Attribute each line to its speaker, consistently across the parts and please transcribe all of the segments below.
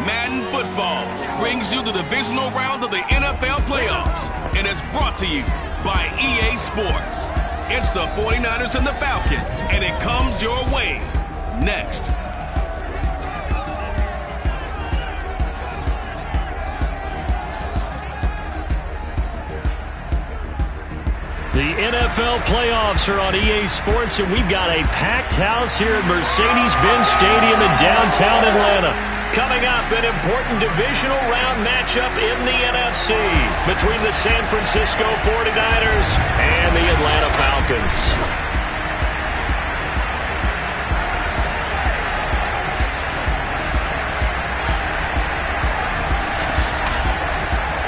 Speaker 1: Madden Football brings you the divisional round of the NFL playoffs and is brought to you by EA Sports. It's the 49ers and the Falcons, and it comes your way next.
Speaker 2: The NFL playoffs are on EA Sports, and we've got a packed house here at Mercedes-Benz Stadium in downtown Atlanta. Coming up, an important divisional round matchup in the NFC between the San Francisco 49ers and the Atlanta Falcons.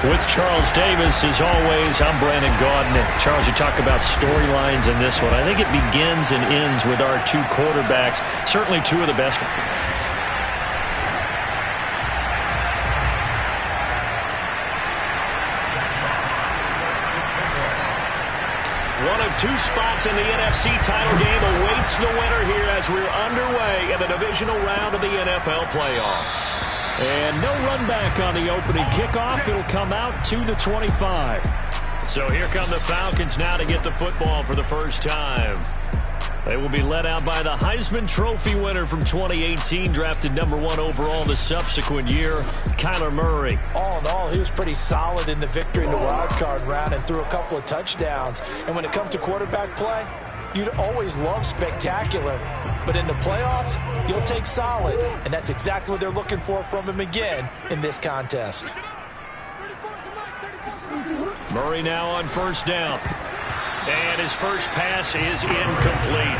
Speaker 2: With Charles Davis, as always, I'm Brandon Gaudin. Charles, you talk about storylines in this one. I think it begins and ends with our two quarterbacks, certainly two of the best. One of two spots in the NFC title game awaits the winner here as we're underway in the divisional round of the NFL playoffs. And no run back on the opening kickoff. It'll come out to the 25. So here come the Falcons now to get the football for the first time. They will be led out by the Heisman Trophy winner from 2018, drafted #1 overall the subsequent year, Kyler Murray.
Speaker 3: All in all, he was pretty solid in the victory in the wild card round and threw a couple of touchdowns. And when it comes to quarterback play, you'd always love spectacular. But in the playoffs, you'll take solid. And that's exactly what they're looking for from him again in this contest.
Speaker 2: Murray now on first down. And his first pass is incomplete.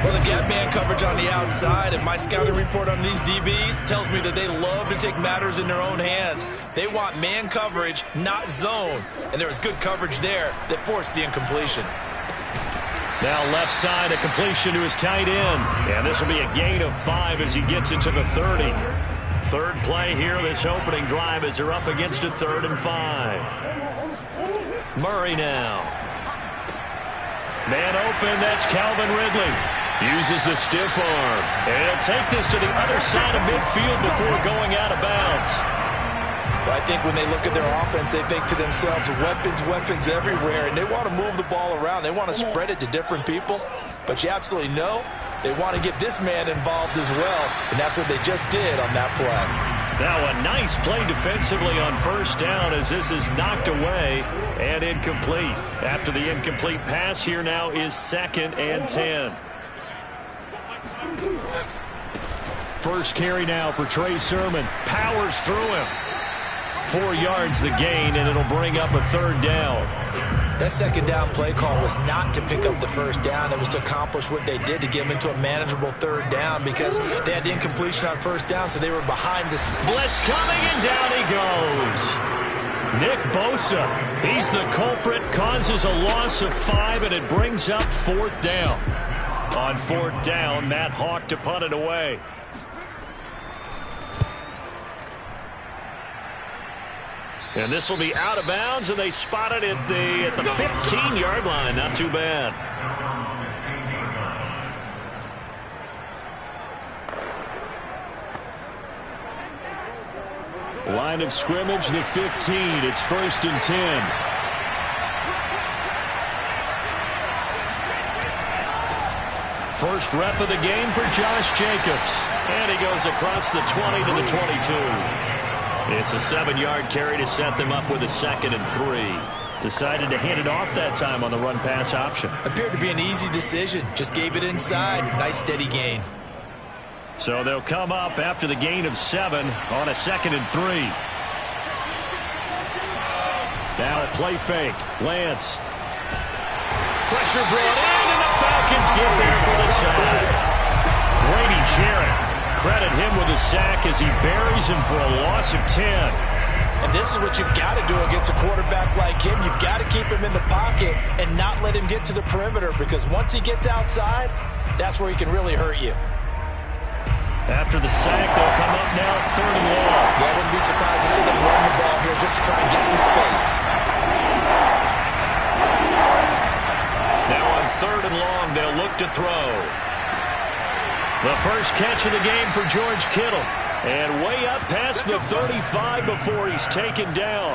Speaker 3: Well, they've got man coverage on the outside, and my scouting report on these DBs tells me that they love to take matters in their own hands. They want man coverage, not zone. And there was good coverage there that forced the incompletion.
Speaker 2: Now left side, a completion to his tight end. And this will be a gain of 5 as he gets into the 30. Third play here this opening drive as they're up against a 3rd and 5. Murray now. Man open, that's Calvin Ridley. Uses the stiff arm. And he'll take this to the other side of midfield before going out of bounds.
Speaker 3: I think when they look at their offense, they think to themselves, weapons everywhere, and they want to move the ball around. They want to spread it to different people, but you absolutely know they want to get this man involved as well, and that's what they just did on that play.
Speaker 2: Now a nice play defensively on first down as this is knocked away and incomplete. After the incomplete pass, here now is 2nd and 10. First carry now for Trey Sermon. Powers through him. 4 yards the gain, and it'll bring up a 3rd down.
Speaker 3: That second down play call was not to pick up the first down. It was to accomplish what they did to get them into a manageable 3rd down because they had the incompletion on first down, so they were behind the
Speaker 2: blitz coming, and down he goes. Nick Bosa, he's the culprit, causes a loss of 5, and it brings up 4th down. On 4th down, Matt Hawk to punt it away. And this will be out of bounds, and they spot it at the 15-yard line. Not too bad. Line of scrimmage, the 15. It's 1st and 10. First rep of the game for Josh Jacobs. And he goes across the 20 to the 22. It's a 7-yard carry to set them up with a 2nd and 3. Decided to hand it off that time on the run-pass option.
Speaker 3: Appeared to be an easy decision. Just gave it inside. Nice steady gain.
Speaker 2: So they'll come up after the gain of 7 on a 2nd and 3. Now a play fake. Lance. Pressure brought in, and the Falcons get there for the sack. Grady Jarrett. Credit him with a sack as he buries him for a loss of 10.
Speaker 3: And this is what you've got to do against a quarterback like him. You've got to keep him in the pocket and not let him get to the perimeter, because once he gets outside, that's where he can really hurt you.
Speaker 2: After the sack, they'll come up now 3rd and long.
Speaker 3: Yeah, I wouldn't be surprised to see them run the ball here just to try and get some space.
Speaker 2: Now on 3rd and long, they'll look to throw. The first catch of the game for George Kittle. And way up past the 35 before he's taken down.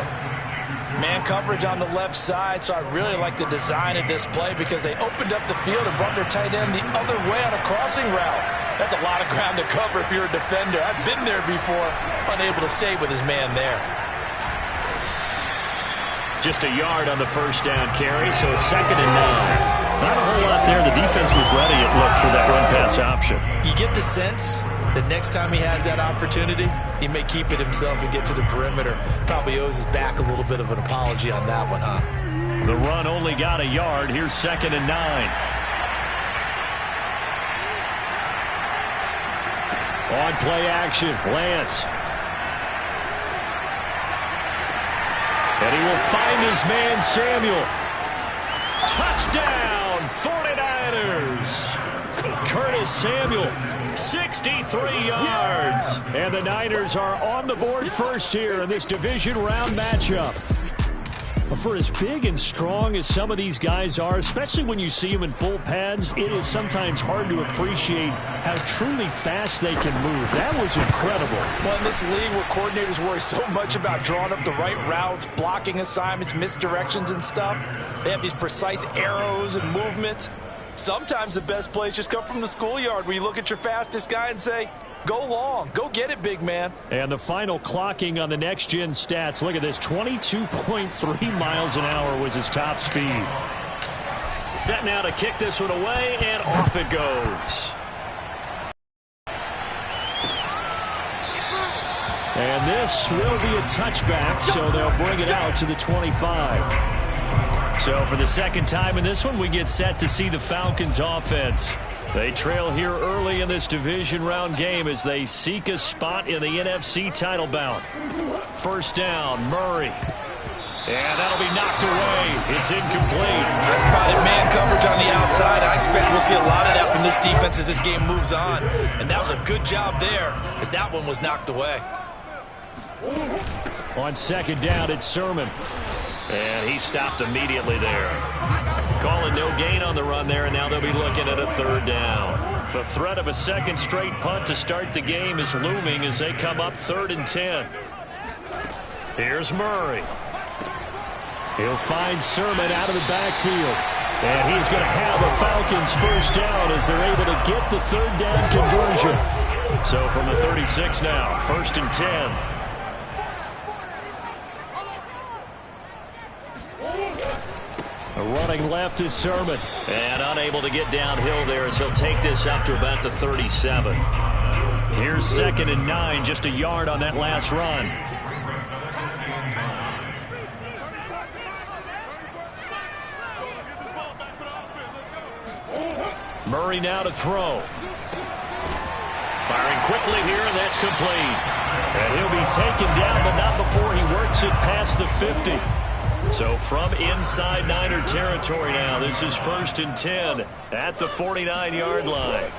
Speaker 3: Man coverage on the left side, so I really like the design of this play because they opened up the field and brought their tight end the other way on a crossing route. That's a lot of ground to cover if you're a defender. I've been there before, unable to stay with his man there.
Speaker 2: Just a yard on the first down carry, so it's 2nd and 9. Not a whole lot there. The defense was ready, it looked, for that run-pass option. You
Speaker 3: get the sense that next time he has that opportunity, he may keep it himself and get to the perimeter. Probably owes his back a little bit of an apology on that one, huh?
Speaker 2: The run only got a yard. Here's 2nd and 9. On play action, Lance. And he will find his man, Samuel. Touchdown, 49ers. Curtis Samuel, 63 yards. And the Niners are on the board first here in this division round matchup. For as big and strong as some of these guys are, especially when you see them in full pads, it is sometimes hard to appreciate how truly fast they can move. That was incredible.
Speaker 3: Well, in this league where coordinators worry so much about drawing up the right routes, blocking assignments, misdirections and stuff, they have these precise arrows and movements. Sometimes the best plays just come from the schoolyard where you look at your fastest guy and say, go long. Go get it, big man.
Speaker 2: And the final clocking on the next-gen stats. Look at this. 22.3 miles an hour was his top speed. Set now to kick this one away, and off it goes. And this will be a touchback, so they'll bring it out to the 25. So for the second time in this one, we get set to see the Falcons offense. They trail here early in this division round game as they seek a spot in the NFC title bout. First down, Murray. And that'll be knocked away. It's incomplete.
Speaker 3: I spotted man coverage on the outside. I expect we'll see a lot of that from this defense as this game moves on. And that was a good job there as that one was knocked away.
Speaker 2: On second down, it's Sermon. And he stopped immediately there. Calling no gain on the run there, and now they'll be looking at a 3rd down. The threat of a second straight punt to start the game is looming as they come up 3rd and 10. Here's Murray. He'll find Sermon out of the backfield. And he's going to have a Falcons first down as they're able to get the 3rd down conversion. So from the 36 now, 1st and 10. Running left is Sermon. And unable to get downhill there as he'll take this up to about the 37. Here's 2nd and 9, just a yard on that last run. Murray now to throw. Firing quickly here, and that's complete. And he'll be taken down, but not before he works it past the 50. So from inside Niner territory now, this is 1st and 10 at the 49-yard line.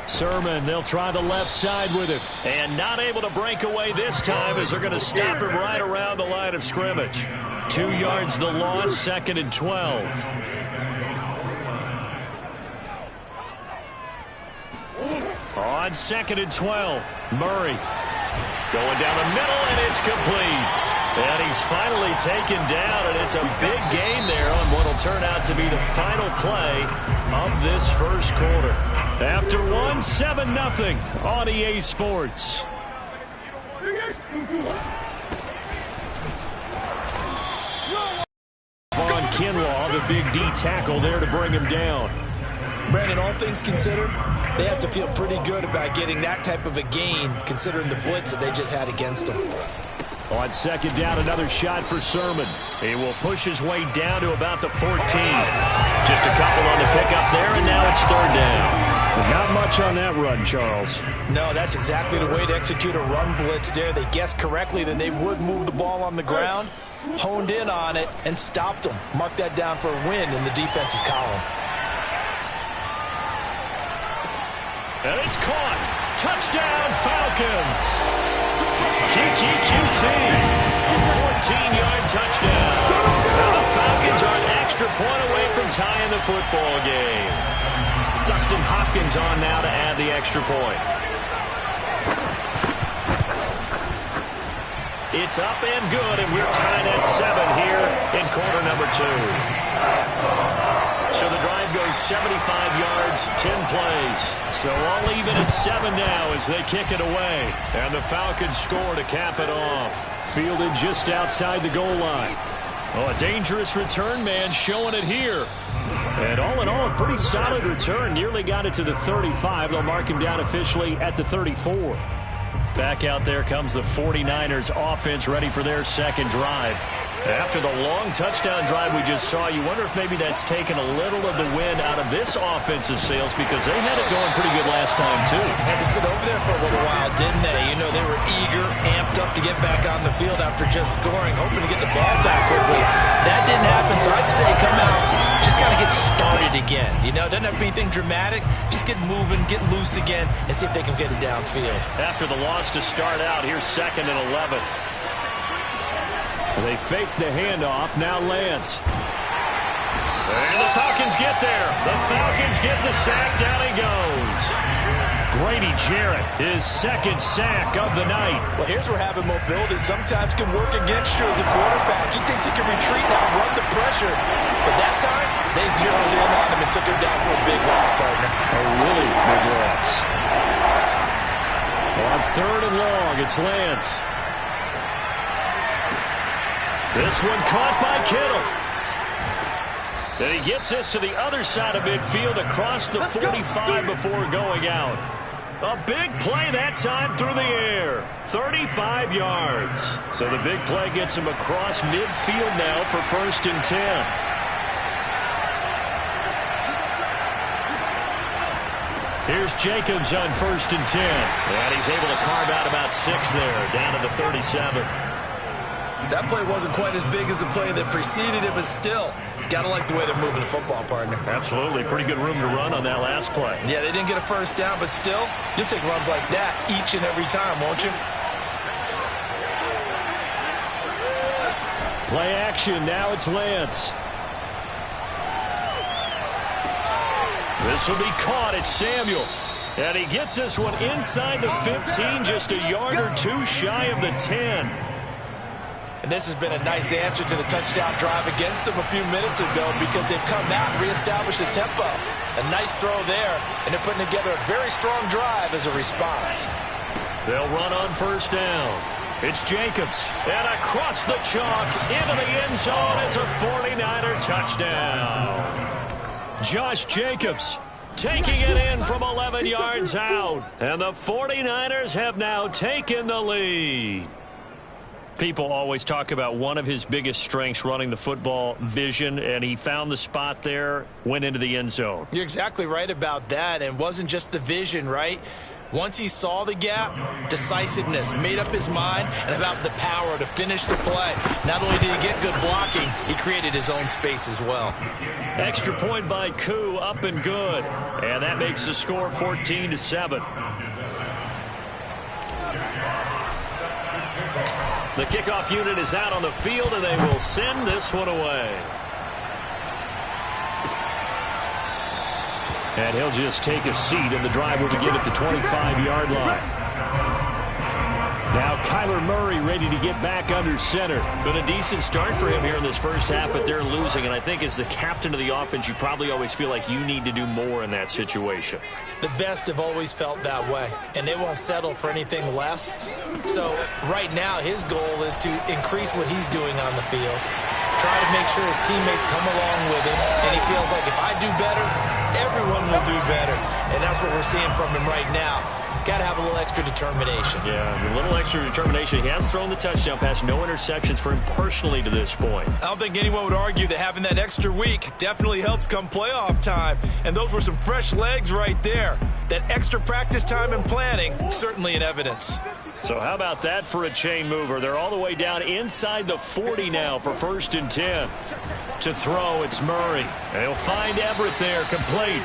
Speaker 2: Sermon, they'll try the left side with him. And not able to break away this time as they're going to stop him right around the line of scrimmage. 2 yards the loss, 2nd and 12. On 2nd and 12, Murray going down the middle, and it's complete. And he's finally taken down, and it's a big gain there on what will turn out to be the final play of this first quarter. After one, 7-0 on EA Sports. Von Kinlaw, the big D tackle there to bring him down.
Speaker 3: Brandon, all things considered, they have to feel pretty good about getting that type of a gain considering the blitz that they just had against them.
Speaker 2: On second down, another shot for Sermon. He will push his way down to about the 14. Just a couple on the pickup there, and now it's 3rd down.
Speaker 4: Not much on that run, Charles.
Speaker 3: No, that's exactly the way to execute a run blitz there. They guessed correctly that they would move the ball on the ground, honed in on it, and stopped them. Mark that down for a win in the defense's column.
Speaker 2: And it's caught. Touchdown, Falcons. QQQT, 14-yard touchdown. Now the Falcons are an extra point away from tying the football game. Dustin Hopkins on now to add the extra point. It's up and good, and we're tied at 7 here in quarter number 2. So the drive goes 75 yards, 10 plays. So all even at 7 now as they kick it away. And the Falcons score to cap it off. Fielded just outside the goal line. Oh, a dangerous return man showing it here. And all in all, a pretty solid return. Nearly got it to the 35. They'll mark him down officially at the 34. Back out there comes the 49ers offense ready for their second drive. After the long touchdown drive we just saw, you wonder if maybe that's taken a little of the wind out of this offensive sails because they had it going pretty good last time, too.
Speaker 3: Had to sit over there for a little while, didn't they? You know, they were eager, amped up to get back on the field after just scoring, hoping to get the ball back quickly. That didn't happen, so I'd say come out, just kind of get started again. You know, doesn't have to be anything dramatic. Just get moving, get loose again, and see if they can get it downfield.
Speaker 2: After the loss to start out, here's 2nd and 11. They fake the handoff. Now Lance. And the Falcons get there. The Falcons get the sack. Down he goes. Grady Jarrett, his 2nd sack of the night.
Speaker 3: Well, here's where having mobility sometimes can work against you as a quarterback. He thinks he can retreat now, run the pressure. But that time, they zeroed in on him and took him down for a big loss, partner.
Speaker 2: A really big loss. On 3rd and long, it's Lance. This one caught by Kittle. And he gets this to the other side of midfield across the 45 before going out. A big play that time through the air. 35 yards. So the big play gets him across midfield now for 1st and 10. Here's Jacobs on 1st and 10. And he's able to carve out about 6 there, down to the 37.
Speaker 3: That play wasn't quite as big as the play that preceded it, but still, got to like the way they're moving the football, partner.
Speaker 2: Absolutely. Pretty good room to run on that last play.
Speaker 3: Yeah, they didn't get a first down, but still, you'll take runs like that each and every time, won't you?
Speaker 2: Play action. Now it's Lance. This will be caught. It's Samuel. And he gets this one inside the 15, just a yard or 2 shy of the 10.
Speaker 3: And this has been a nice answer to the touchdown drive against them a few minutes ago because they've come out and reestablished the tempo. A nice throw there, and they're putting together a very strong drive as a response.
Speaker 2: They'll run on 1st down. It's Jacobs. And across the chalk into the end zone. It's a 49er touchdown. Josh Jacobs taking it in from 11 yards out. And the 49ers have now taken the lead. People always talk about one of his biggest strengths running the football, vision, and he found the spot there, went into the end zone.
Speaker 3: You're exactly right about that, and it wasn't just the vision, right? Once he saw the gap, decisiveness, made up his mind, and about the power to finish the play. Not only did he get good blocking, he created his own space as well.
Speaker 2: Extra point by Koo, up and good. And that makes the score 14-7. The kickoff unit is out on the field, and they will send this one away. And he'll just take a seat, and the drive will begin at the 25-yard line. Now Kyler Murray ready to get back under center. Been a decent start for him here in this first half, but they're losing. And I think as the captain of the offense, you probably always feel like you need to do more in that situation.
Speaker 3: The best have always felt that way, and they won't settle for anything less. So right now, his goal is to increase what he's doing on the field, try to make sure his teammates come along with him, and he feels like if I do better, everyone will do better. And that's what we're seeing from him right now. Got to have a little extra determination.
Speaker 2: Yeah, a little extra determination. He has thrown the touchdown pass, no interceptions for him personally to this point.
Speaker 3: I don't think anyone would argue that having that extra week definitely helps come playoff time. And those were some fresh legs right there. That extra practice time and planning, certainly in evidence.
Speaker 2: So how about that for a chain mover? They're all the way down inside the 40 now for 1st and 10. To throw, it's Murray. And he'll find Everett there, complete.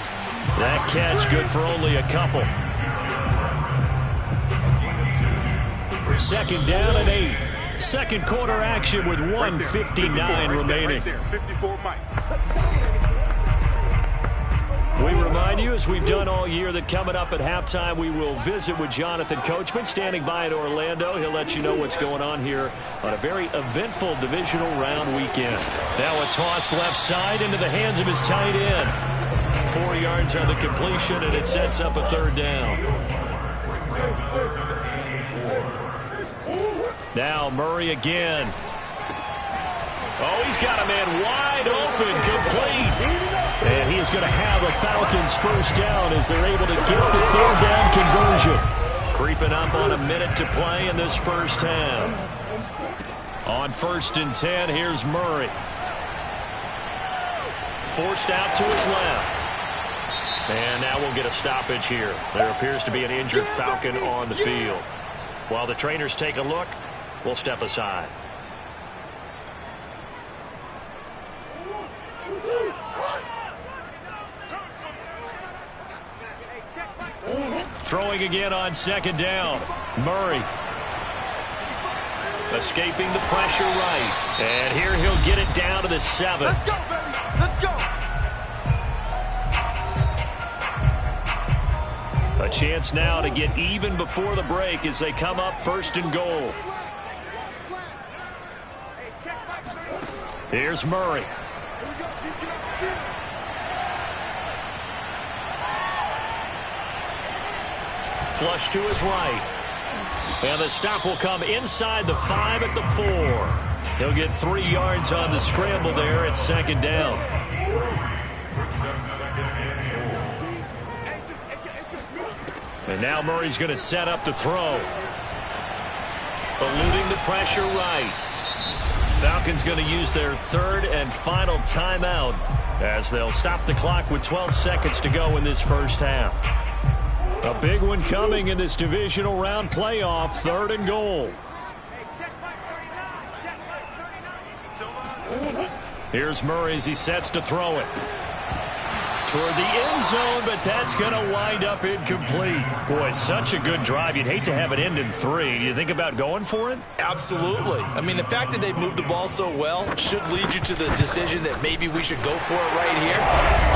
Speaker 2: That catch good for only a couple. 2nd down and 8. Second quarter action with 1:59 remaining. We remind you, as we've done all year, that coming up at halftime, we will visit with Jonathan Coachman standing by in Orlando. He'll let you know what's going on here on a very eventful divisional round weekend. Now a toss left side into the hands of his tight end. 4 yards on the completion, and it sets up a third down. Now Murray again. Oh, he's got a man wide open, complete. And he is going to have a Falcons first down as they're able to get the third down conversion. Creeping up on a minute to play in this first half. On 1st and 10, here's Murray. Forced out to his left. And now we'll get a stoppage here. There appears to be an injured Falcon on the field. While the trainers take a look, we'll step aside. Throwing again on 2nd down. Murray. Escaping the pressure right. And here he'll get it down to the 7.
Speaker 5: Let's go, baby. Let's go.
Speaker 2: A chance now to get even before the break as they come up 1st and goal. Here's Murray. Flush to his right. And the stop will come inside the 5 at the 4. He'll get 3 yards on the scramble there at 2nd down. And now Murray's going to set up to throw. Eluding the pressure right. Falcons going to use their 3rd and final timeout as they'll stop the clock with 12 seconds to go in this first half. A big one coming in this divisional round playoff, 3rd and goal. Here's Murray as he sets to throw it. Toward the end zone, but that's going to wind up incomplete. Boy, it's such a good drive. You'd hate to have it end in 3. Do you think about going for it?
Speaker 3: Absolutely. I mean, the fact that they've moved the ball so well should lead you to the decision that maybe we should go for it right here.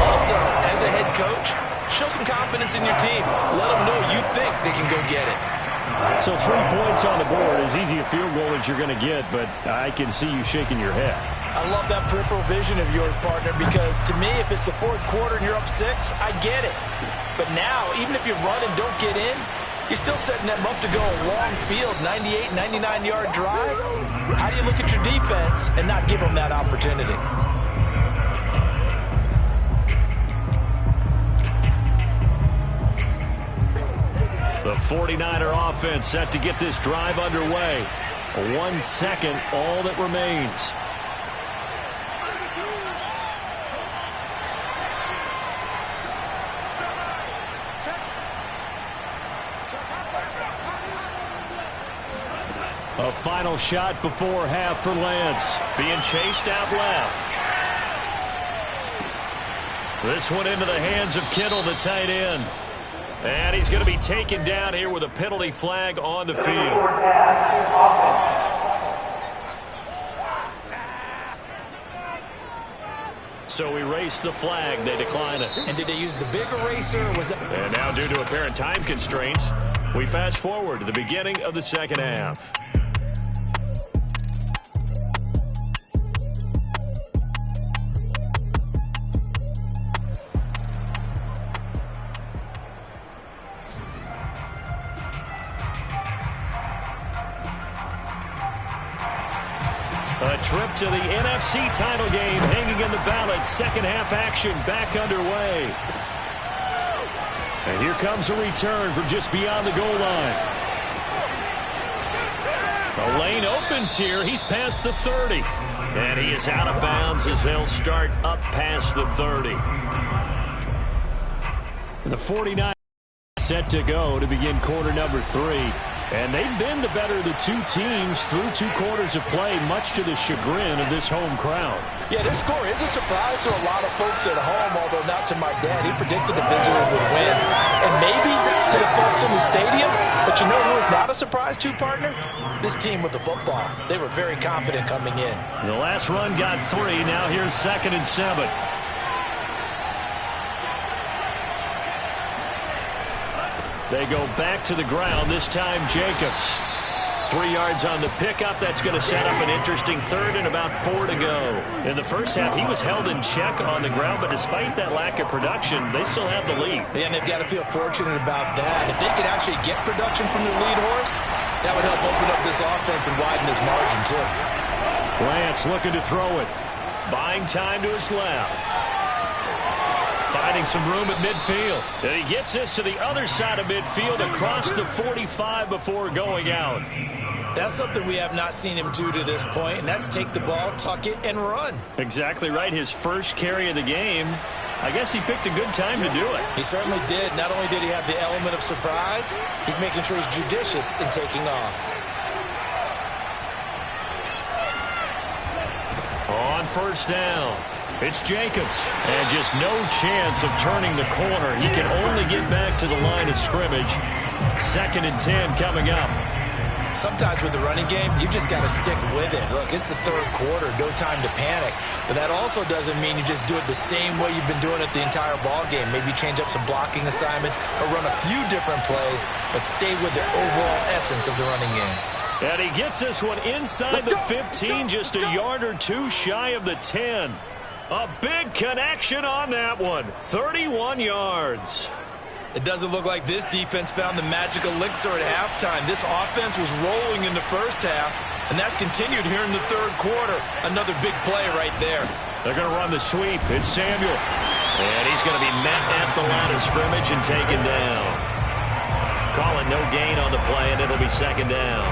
Speaker 3: Also, as a head coach, show some confidence in your team. Let them know you think they can go get it.
Speaker 4: So 3 points on the board, as easy a field goal as you're going to get, but I can see you shaking your head.
Speaker 3: I love that peripheral vision of yours, partner, because to me, if it's the 4th quarter and you're up 6, I get it. But now, even if you run and don't get in, you're still setting them up to go a long field, 98, 99-yard drive. How do you look at your defense and not give them that opportunity?
Speaker 2: The 49er offense set to get this drive underway. 1 second, all that remains. A final shot before half for Lance. Being chased out left. This one into the hands of Kittle, the tight end. And he's going to be taken down here with a penalty flag on the field. So erase the flag. They decline it.
Speaker 3: And did they use the big eraser? Or was that...
Speaker 2: And now, due to apparent time constraints, we fast forward to the beginning of the second half. A trip to the NFC title game hanging in the balance. Second half action back underway. And here comes a return from just beyond the goal line. The lane opens here. He's past the 30. And he is out of bounds as they'll start up past the 30. The 49 set to go to begin quarter number 3. And they've been the better of the 2 teams through 2 quarters of play, much to the chagrin of this home crowd.
Speaker 3: Yeah, this score is a surprise to a lot of folks at home, although not to my dad. He predicted the visitors would win. And maybe to the folks in the stadium. But you know who is not a surprise to, partner? This team with the football. They were very confident coming in.
Speaker 2: The last run got 3. Now here's 2nd and 7. They go back to the ground, this time Jacobs. 3 yards on the pickup. That's going to set up an interesting third and about 4 to go. In the first half, he was held in check on the ground, but despite that lack of production, they still have the lead.
Speaker 3: Yeah, and they've got to feel fortunate about that. If they could actually get production from their lead horse, that would help open up this offense and widen this margin, too.
Speaker 2: Lance looking to throw it. Buying time to his left. Finding some room at midfield. And he gets this to the other side of midfield across the 45 before going out.
Speaker 3: That's something we have not seen him do to this point, and that's take the ball, tuck it, and run.
Speaker 2: Exactly right. His first carry of the game. I guess he picked a good time to do it.
Speaker 3: He certainly did. Not only did he have the element of surprise, he's making sure he's judicious in taking off.
Speaker 2: On first down, it's Jacobs. And just no chance of turning the corner. He can only get back to the line of scrimmage. 2nd and 10 coming up.
Speaker 3: Sometimes with the running game, you've just got to stick with it. Look, it's the third quarter, no time to panic. But that also doesn't mean you just do it the same way you've been doing it the entire ball game. Maybe change up some blocking assignments or run a few different plays, but stay with the overall essence of the running game.
Speaker 2: And he gets this one inside the 15, just a yard or two shy of the 10. A big connection on that one. 31 yards.
Speaker 3: It doesn't look like this defense found the magic elixir at halftime. This offense was rolling in the first half, and that's continued here in the third quarter. Another big play right there.
Speaker 2: They're going to run the sweep. It's Samuel. And he's going to be met at the line of scrimmage and taken down. Call it no gain on the play, and it'll be 2nd down.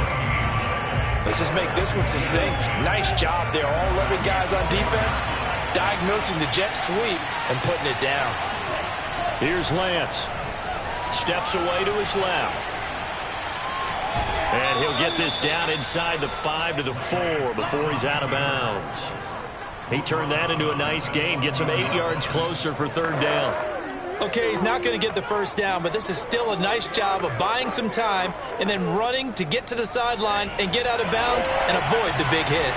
Speaker 3: Let's just make this one succinct. Nice job there. All 11 guys on defense diagnosing the jet sweep and putting it down.
Speaker 2: Here's Lance. Steps away to his left. And he'll get this down inside the 5 to the 4 before he's out of bounds. He turned that into a nice gain. Gets him 8 yards closer for 3rd down.
Speaker 3: Okay, he's not going to get the first down, but this is still a nice job of buying some time and then running to get to the sideline and get out of bounds and avoid the big hit.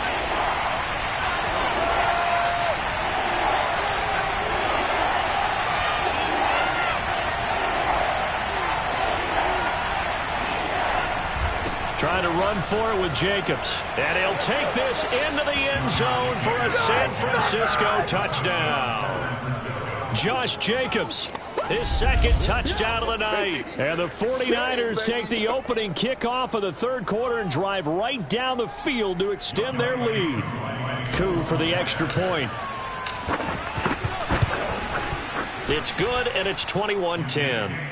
Speaker 2: Trying to run for it with Jacobs. And he'll take this into the end zone for a San Francisco touchdown. Josh Jacobs, his 2nd touchdown of the night. And the 49ers take the opening kickoff of the third quarter and drive right down the field to extend their lead. Coup for the extra point. It's good, and it's 21-10.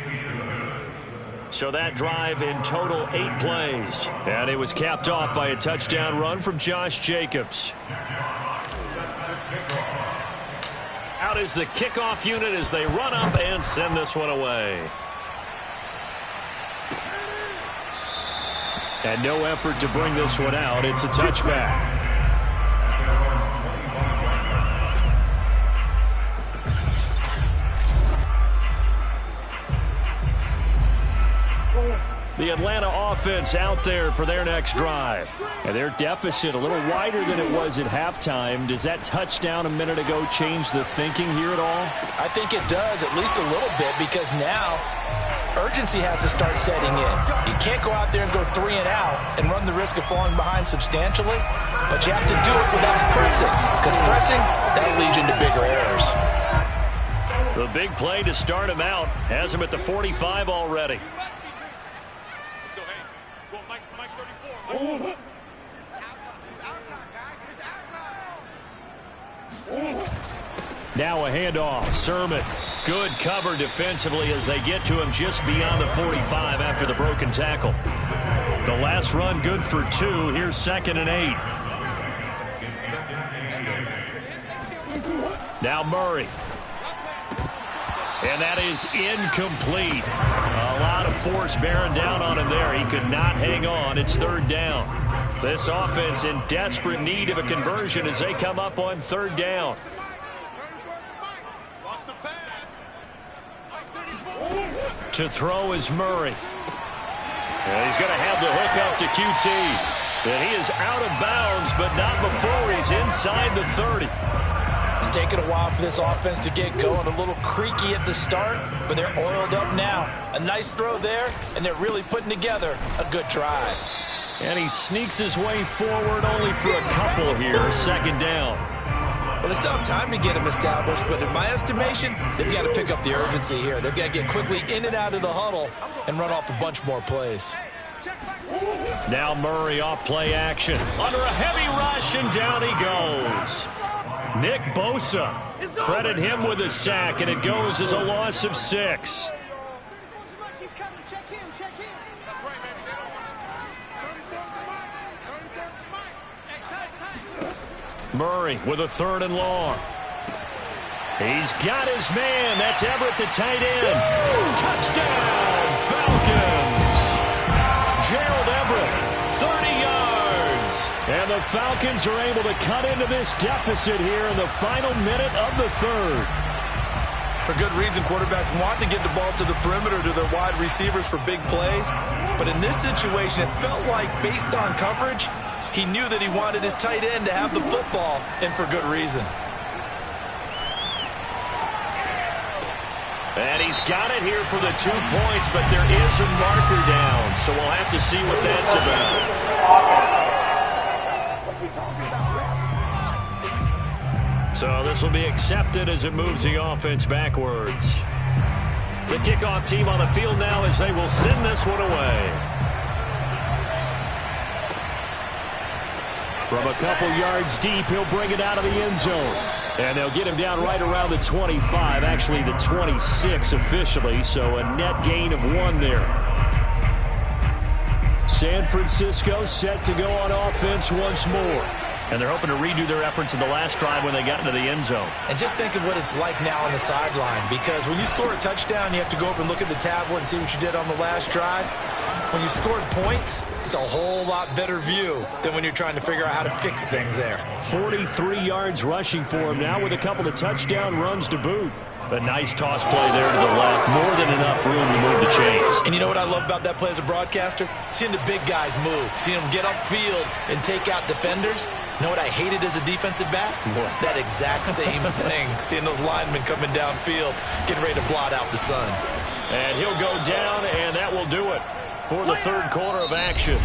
Speaker 2: So that drive in total 8 plays. And it was capped off by a touchdown run from Josh Jacobs. Out is the kickoff unit as they run up and send this one away. And no effort to bring this one out. It's a touchback. The Atlanta offense out there for their next drive. And their deficit a little wider than it was at halftime. Does that touchdown a minute ago change the thinking here at all?
Speaker 3: I think it does, at least a little bit, because now urgency has to start setting in. You can't go out there and go 3 and out and run the risk of falling behind substantially, but you have to do it without pressing, because pressing, that'll lead you into bigger errors.
Speaker 2: The big play to start him out has him at the 45 already. Now a handoff. Sermon. Good cover defensively as they get to him just beyond the 45 after the broken tackle. The last run good for 2. Here's 2nd and 8. Now Murray. And that is incomplete. A lot of force bearing down on him there. He could not hang on. It's 3rd down. This offense in desperate need of a conversion as they come up on 3rd down. To throw is Murray. And he's going to have the hook up to QT. And he is out of bounds, but not before he's inside the 30.
Speaker 3: He's It's taken a while for this offense to get going. A little creaky at the start, but they're oiled up now. A nice throw there, and they're really putting together a good drive.
Speaker 2: And he sneaks his way forward only for a couple here. Second down.
Speaker 3: Well, they still have time to get him established, but in my estimation, they've got to pick up the urgency here. They've got to get quickly in and out of the huddle and run off a bunch more plays.
Speaker 2: Now Murray off play action. Under a heavy rush, and down he goes. Nick Bosa. Credit him with a sack, and it goes as a loss of 6. Murray with a 3rd and long. He's got his man. That's Everett, the tight end. Touchdown, Falcons. Gerald Everett, 30 yards. And the Falcons are able to cut into this deficit here in the final minute of the 3rd.
Speaker 3: For good reason, quarterbacks want to get the ball to the perimeter to their wide receivers for big plays. But in this situation, it felt like, based on coverage, he knew that he wanted his tight end to have the football, and for good reason.
Speaker 2: And he's got it here for the 2 points, but there is a marker down, so we'll have to see what that's about. So this will be accepted as it moves the offense backwards. The kickoff team on the field now as they will send this one away. From a couple yards deep, he'll bring it out of the end zone. And they'll get him down right around the 25, actually the 26 officially, so a net gain of 1 there. San Francisco set to go on offense once more. And they're hoping to redo their efforts in the last drive when they got into the end zone.
Speaker 3: And just think of what it's like now on the sideline, because when you score a touchdown, you have to go up and look at the tablet and see what you did on the last drive. When you scored points, it's a whole lot better view than when you're trying to figure out how to fix things there.
Speaker 2: 43 yards rushing for him now with a couple of touchdown runs to boot. A nice toss play there to the left. More than enough room to move the chains.
Speaker 3: And you know what I love about that play as a broadcaster? Seeing the big guys move. Seeing them get upfield and take out defenders. You know what I hated as a defensive back? That exact same thing. Seeing those linemen coming downfield, getting ready to blot out the sun.
Speaker 2: And he'll go down, and that will do it for the 3rd quarter of action.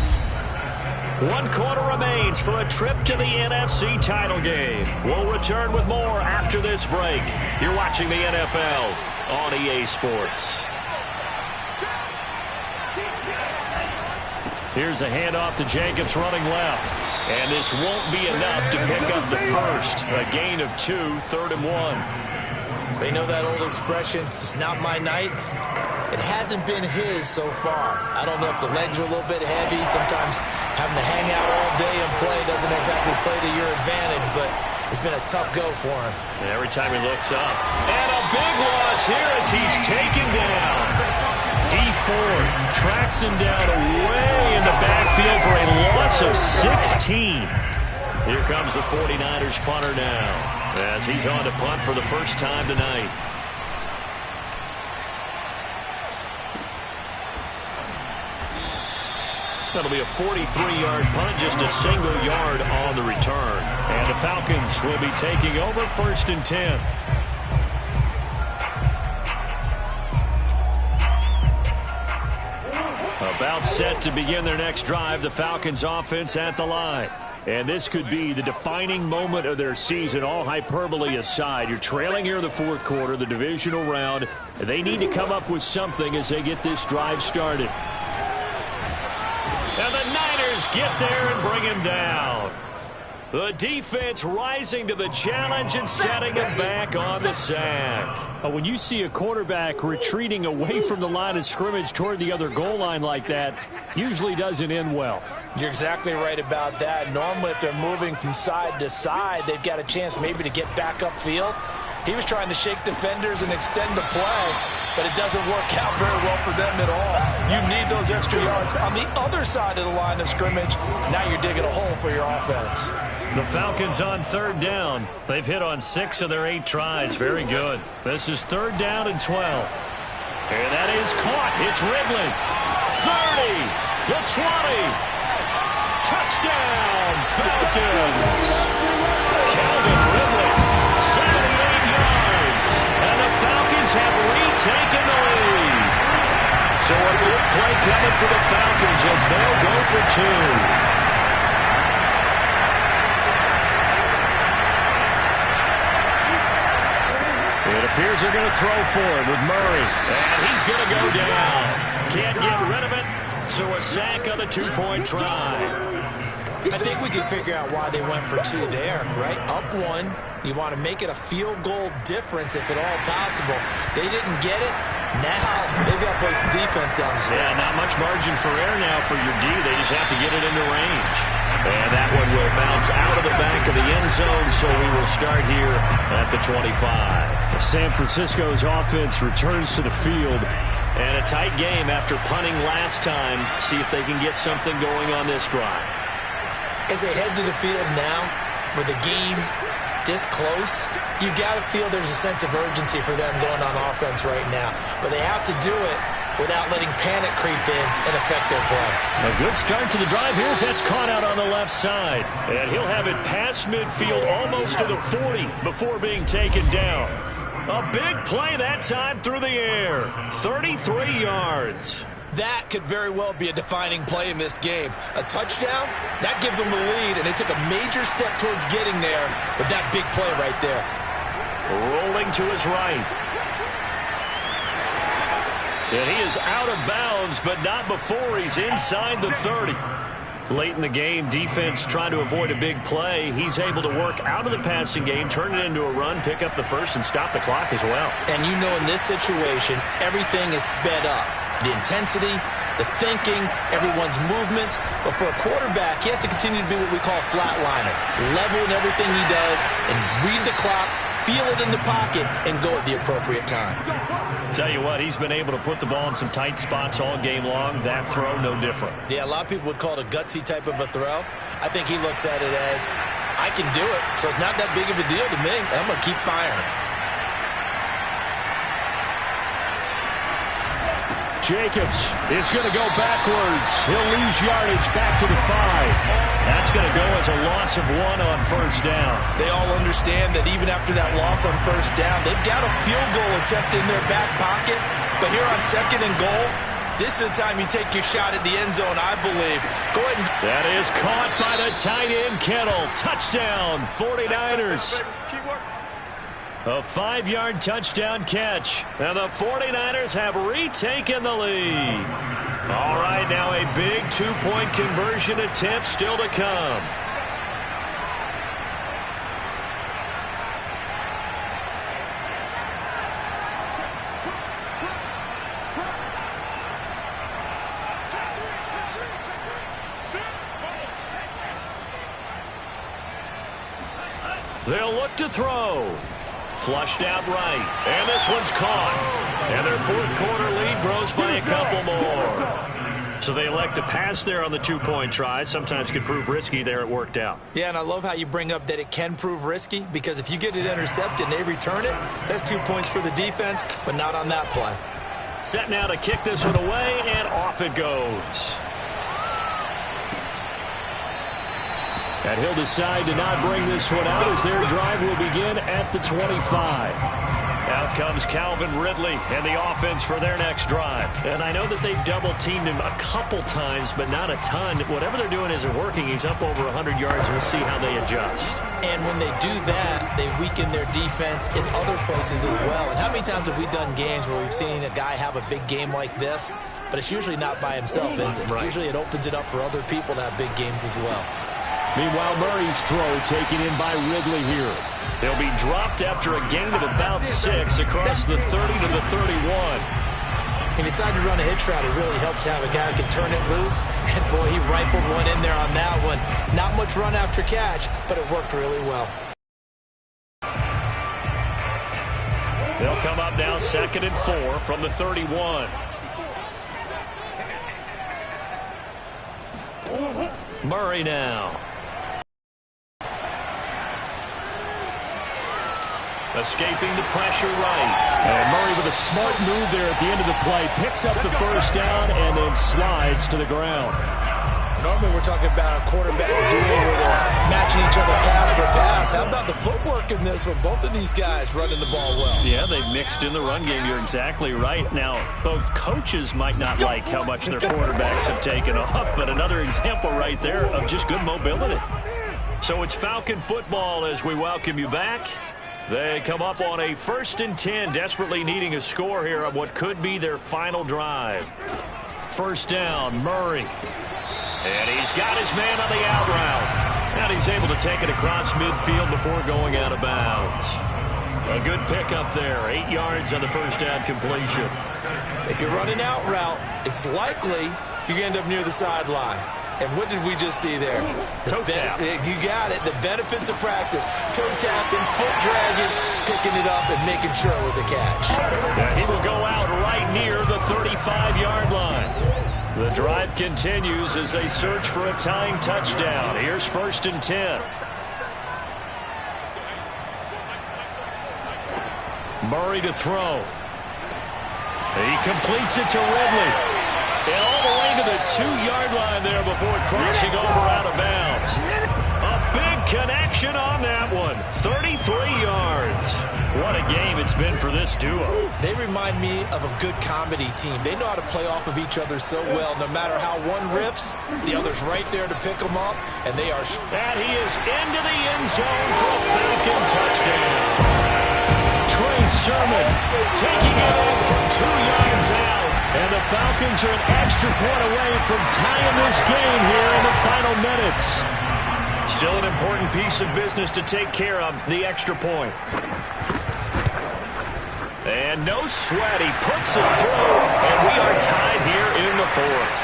Speaker 2: 1 quarter remains for a trip to the NFC title game. We'll return with more after this break. You're watching the NFL on EA Sports. Here's a handoff to Jacobs running left. And this won't be enough to pick up the first. A gain of 2, 3rd and 1.
Speaker 3: They know that old expression, it's not my night. It hasn't been his so far. I don't know if the legs are a little bit heavy. Sometimes having to hang out all day and play doesn't exactly play to your advantage, but it's been a tough go for him.
Speaker 2: And every time he looks up. And a big loss here as he's taken down. D Ford tracks him down away in the backfield for a loss of 16. Here comes the 49ers punter now as he's on to punt for the first time tonight. That'll be a 43-yard punt, just a single yard on the return. And the Falcons will be taking over 1st and 10. About set to begin their next drive, the Falcons offense at the line. And this could be the defining moment of their season, all hyperbole aside. You're trailing here in the 4th quarter, the divisional round. They need to come up with something as they get this drive started. And the Niners get there and bring him down. The defense rising to the challenge and setting him back on the sack.
Speaker 4: When you see a quarterback retreating away from the line of scrimmage toward the other goal line like that, usually doesn't end well.
Speaker 3: You're exactly right about that. Normally, if they're moving from side to side, they've got a chance maybe to get back upfield. He was trying to shake defenders and extend the play, but it doesn't work out very well for them at all. You need those extra yards on the other side of the line of scrimmage. Now you're digging a hole for your offense.
Speaker 2: The Falcons on 3rd down. They've hit on 6 of their 8 tries. Very good. This is 3rd down and 12. And that is caught. It's Ridley. 30. The 20. Touchdown, Falcons. Calvin Ridley. 7 taken the lead. So a big play coming for the Falcons as they'll go for 2. It appears they're going to throw for it with Murray. And he's going to go down. Can't get rid of it. So a sack on the 2-point try.
Speaker 3: I think we can figure out why they went for 2 there, right? Up 1. You want to make it a field goal difference if at all possible. They didn't get it. Now they've got to play some defense down the stretch.
Speaker 2: Yeah, not much margin for error now for your D. They just have to get it into range. And that one will bounce out of the back of the end zone, so we will start here at the 25.
Speaker 4: San Francisco's offense returns to the field.
Speaker 2: And a tight game after punting last time. See if they can get something going on this drive.
Speaker 3: As they head to the field now, with the game this close, you've got to feel there's a sense of urgency for them going on offense right now. But they have to do it without letting panic creep in and affect their play.
Speaker 2: A good start to the drive. Here's that's caught out on the left side. And he'll have it past midfield almost to the 40 before being taken down. A big play that time through the air. 33 yards.
Speaker 3: That could very well be a defining play in this game. A touchdown, that gives them the lead, and they took a major step towards getting there with that big play right there.
Speaker 2: Rolling to his right. And he is out of bounds, but not before he's inside the 30. Late in the game, defense trying to avoid a big play. He's able to work out of the passing game, turn it into a run, pick up the first, and stop the clock as well.
Speaker 3: And you know in this situation, everything is sped up. The intensity, the thinking, everyone's movements. But for a quarterback, he has to continue to be what we call a flatliner. Level in everything he does and read the clock, feel it in the pocket, and go at the appropriate time.
Speaker 2: Tell you what, he's been able to put the ball in some tight spots all game long. That throw, no different.
Speaker 3: Yeah, a lot of people would call it a gutsy type of a throw. I think he looks at it as, I can do it, so it's not that big of a deal to me, and I'm going to keep firing.
Speaker 4: Jacobs is going to go backwards. He'll lose yardage back to the 5.
Speaker 2: That's going to go as a loss of 1 on first down.
Speaker 3: They all understand that even after that loss on first down, they've got a field goal attempt in their back pocket. But here on 2nd and goal, this is the time you take your shot at the end zone, I believe. Go ahead and...
Speaker 2: That is caught by the tight end, Kittle. Touchdown, 49ers. A 5-yard touchdown catch. And the 49ers have retaken the lead. All right, now a big 2-point conversion attempt still to come. They'll look to throw. Flushed out right. And this one's caught. And their 4th quarter lead grows by a couple more. So they elect to pass there on the 2-point try. Sometimes could prove risky. There it worked out.
Speaker 3: Yeah, and I love how you bring up that it can prove risky, because if you get it intercepted and they return it, that's 2 points for the defense, but not on that play.
Speaker 2: Set now to kick this one away, and off it goes. And he'll decide to not bring this one out as their drive will begin at the 25. Out comes Calvin Ridley and the offense for their next drive. And I know that they've double-teamed him a couple times, but not a ton. Whatever they're doing isn't working. He's up over 100 yards. We'll see how they adjust.
Speaker 3: And when they do that, they weaken their defense in other places as well. And how many times have we done games where we've seen a guy have a big game like this, but it's usually not by himself, is it?
Speaker 2: Right.
Speaker 3: Usually it opens it up for other people to have big games as well.
Speaker 4: Meanwhile, Murray's throw taken in by Ridley here.
Speaker 2: They'll be dropped after a gain of about 6 across the 30 to the 31.
Speaker 3: He decided to run a hitch route. It really helped to have a guy who can turn it loose. And, boy, he rifled one in there on that one. Not much run after catch, but it worked really well.
Speaker 2: They'll come up now 2nd and 4 from the 31. Murray now. Escaping the pressure right.
Speaker 4: And Murray with a smart move there at the end of the play. Picks up the first down and then slides to the ground.
Speaker 3: Normally we're talking about a quarterback duel where they're matching each other pass for pass. How about the footwork in this one? Both of these guys running the ball well.
Speaker 4: Yeah, they've mixed in the run game. You're exactly right. Now, both coaches might not like how much their quarterbacks have taken off, but another example right there of just good mobility. So it's Falcon football as we welcome you back. They come up on a 1st and 10, desperately needing a score here on what could be their final drive. First down, Murray. And he's got his man on the out route. And he's able to take it across midfield before going out of bounds. A good pickup there, 8 yards on the first down completion.
Speaker 3: If you're running out route, it's likely you're going to end up near the sideline. And what did we just see there?
Speaker 4: Toe tap.
Speaker 3: You got it. The benefits of practice. Toe tapping, foot dragging, picking it up, and making sure it was a catch.
Speaker 4: He will go out right near the 35-yard line. The drive continues as they search for a tying touchdown. Here's 1st and 10. Murray to throw. He completes it to Ridley. And all the way to the 2-yard line there before crossing over out of bounds. A big connection on that one. 33 yards. What a game it's been for this duo.
Speaker 3: They remind me of a good comedy team. They know how to play off of each other so well. No matter how one riffs, the other's right there to pick them up, and they are...
Speaker 4: And he is into the end zone for a Falcon touchdown. Trey Sermon taking it in from 2 yards out. And the Falcons are an extra point away from tying this game here in the final minutes. Still an important piece of business to take care of, the extra point. And no sweat, he puts it through, and we are tied here in the 4th.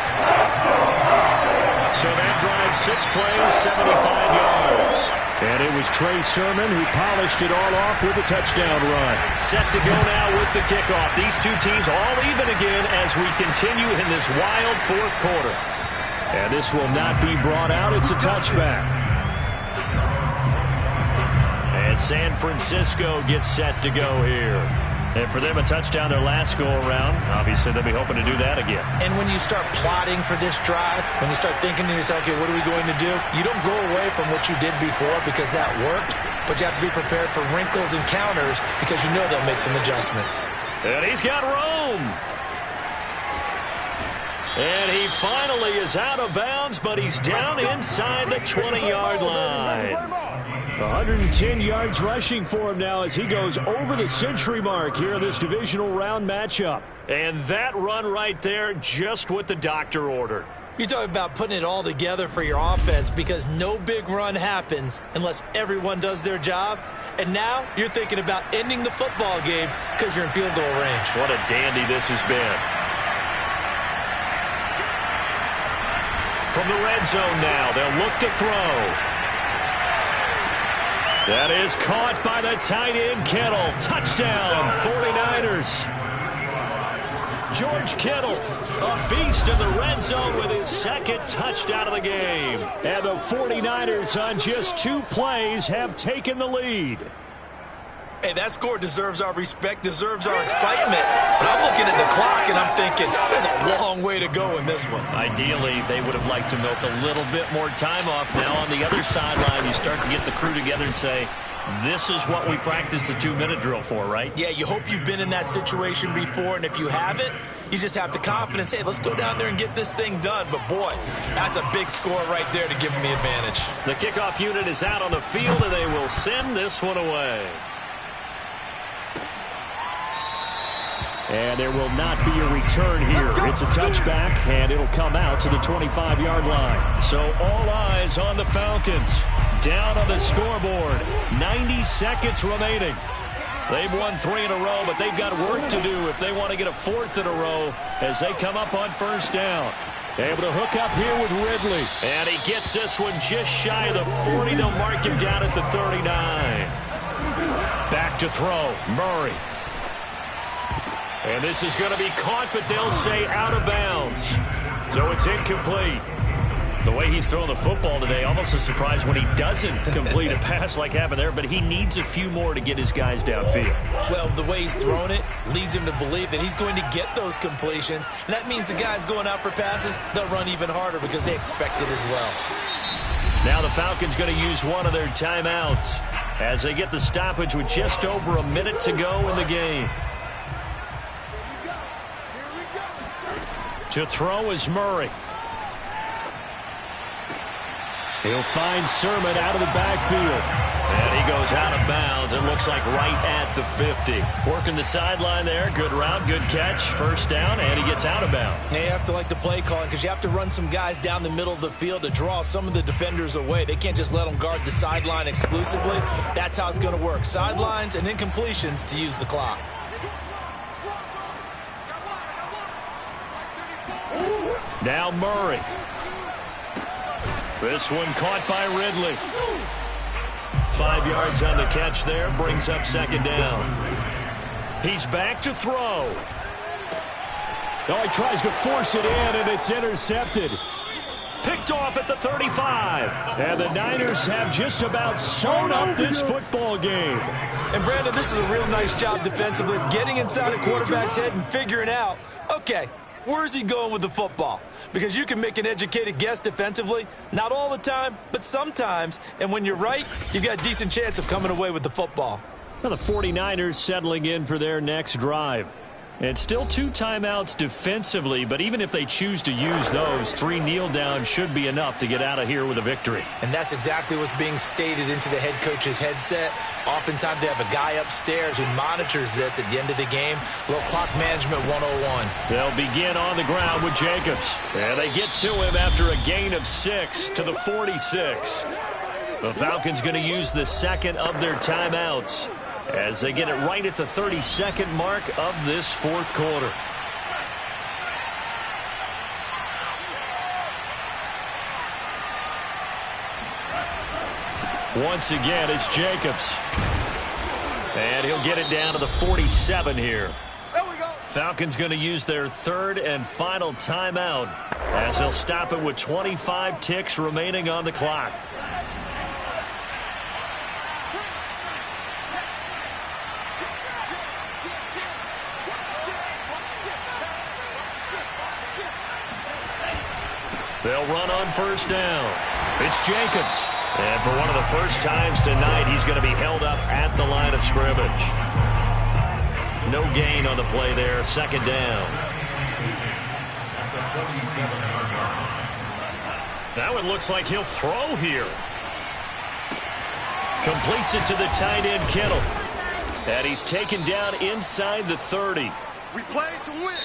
Speaker 4: So that drives 6 plays, 75 yards. And it was Trey Sermon who polished it all off with a touchdown run. Set to go now with the kickoff. These two teams all even again as we continue in this wild 4th quarter. And this will not be brought out. It's a touchback. And San Francisco gets set to go here. And for them, a touchdown their last go-around. Obviously, they'll be hoping to do that again.
Speaker 3: And when you start plotting for this drive, when you start thinking to yourself, okay, what are we going to do? You don't go away from what you did before because that worked, but you have to be prepared for wrinkles and counters because you know they'll make some adjustments.
Speaker 4: And he's got Rome. And he finally is out of bounds, but he's down inside the 20-yard line. 110 yards rushing for him now as he goes over the century mark here in this divisional round matchup. And that run right there, just what the doctor ordered.
Speaker 3: You talk about putting it all together for your offense because no big run happens unless everyone does their job. And now you're thinking about ending the football game because you're in field goal range.
Speaker 4: What a dandy this has been. From the red zone now, they'll look to throw. That is caught by the tight end, Kittle. Touchdown, 49ers. George Kittle, a beast in the red zone with his 2nd touchdown of the game. And the 49ers on just 2 plays have taken the lead.
Speaker 3: Hey, that score deserves our respect, deserves our excitement. But I'm looking at the clock and I'm thinking, there's a long way to go in this one.
Speaker 4: Ideally, they would have liked to milk a little bit more time off. Now on the other sideline, you start to get the crew together and say, this is what we practiced the 2-minute drill for, right?
Speaker 3: Yeah, you hope you've been in that situation before, and if you haven't, you just have the confidence, hey, let's go down there and get this thing done. But, boy, that's a big score right there to give them the advantage.
Speaker 4: The kickoff unit is out on the field, and they will send this one away. And there will not be a return here. It's a touchback, and it'll come out to the 25-yard line. So all eyes on the Falcons. Down on the scoreboard. 90 seconds remaining. They've won 3 in a row, but they've got work to do if they want to get a 4th in a row as they come up on first down. Able to hook up here with Ridley. And he gets this one just shy of the 40. They'll mark him down at the 39. Back to throw. Murray. And this is going to be caught, but they'll say out of bounds. So it's incomplete. The way he's throwing the football today, almost a surprise when he doesn't complete a pass like happened there, but he needs a few more to get his guys downfield.
Speaker 3: Well, the way he's thrown it leads him to believe that he's going to get those completions, and that means the guys going out for passes, they'll run even harder because they expect it as well.
Speaker 4: Now the Falcons going to use one of their timeouts as they get the stoppage with just over a minute to go in the game. To throw is Murray. He'll find Sermon out of the backfield. And he goes out of bounds. It looks like right at the 50. Working the sideline there. Good route, good catch. First down, and he gets out of bounds.
Speaker 3: Now you have to like the play calling because you have to run some guys down the middle of the field to draw some of the defenders away. They can't just let them guard the sideline exclusively. That's how it's going to work. Sidelines and incompletions to use the clock.
Speaker 4: Now Murray. This one caught by Ridley. 5 yards on the catch there. Brings up second down. He's back to throw. Oh, he tries to force it in, and it's intercepted. Picked off at the 35. And the Niners have just about sewn up this football game.
Speaker 3: And, Brandon, this is a real nice job defensively of getting inside a quarterback's head and figuring out, okay, where's he going with the football? Because you can make an educated guess defensively. Not all the time, but sometimes. And when you're right, you've got a decent chance of coming away with the football.
Speaker 4: Now the 49ers settling in for their next drive. And still 2 timeouts defensively, but even if they choose to use those, 3 kneel downs should be enough to get out of here with a victory.
Speaker 3: And that's exactly what's being stated into the head coach's headset. Oftentimes they have a guy upstairs who monitors this at the end of the game. A little clock management 101.
Speaker 4: They'll begin on the ground with Jacobs. And they get to him after a gain of 6 to the 46. The Falcons going to use the second of their timeouts as they get it right at the 32nd mark of this fourth quarter. Once again, it's Jacobs. And he'll get it down to the 47 here.
Speaker 5: There we go.
Speaker 4: Falcons going to use their third and final timeout as they'll stop it with 25 ticks remaining on the clock. They'll run on first down. It's Jacobs. And for one of the first times tonight, he's going to be held up at the line of scrimmage. No gain on the play there. Second down. Now it looks like he'll throw here. Completes it to the tight end, Kittle. And he's taken down inside the 30.
Speaker 5: We play to win.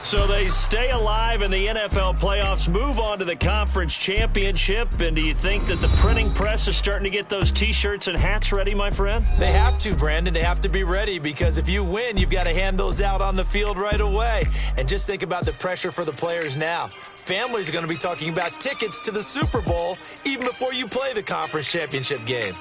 Speaker 4: So they stay alive in the NFL playoffs, move on to the conference championship. And do you think that the printing press is starting to get those T-shirts and hats ready, my friend?
Speaker 3: They have to, Brandon. They have to be ready because if you win, you've got to hand those out on the field right away. And just think about the pressure for the players now. Families are going to be talking about tickets to the Super Bowl even before you play the conference championship game.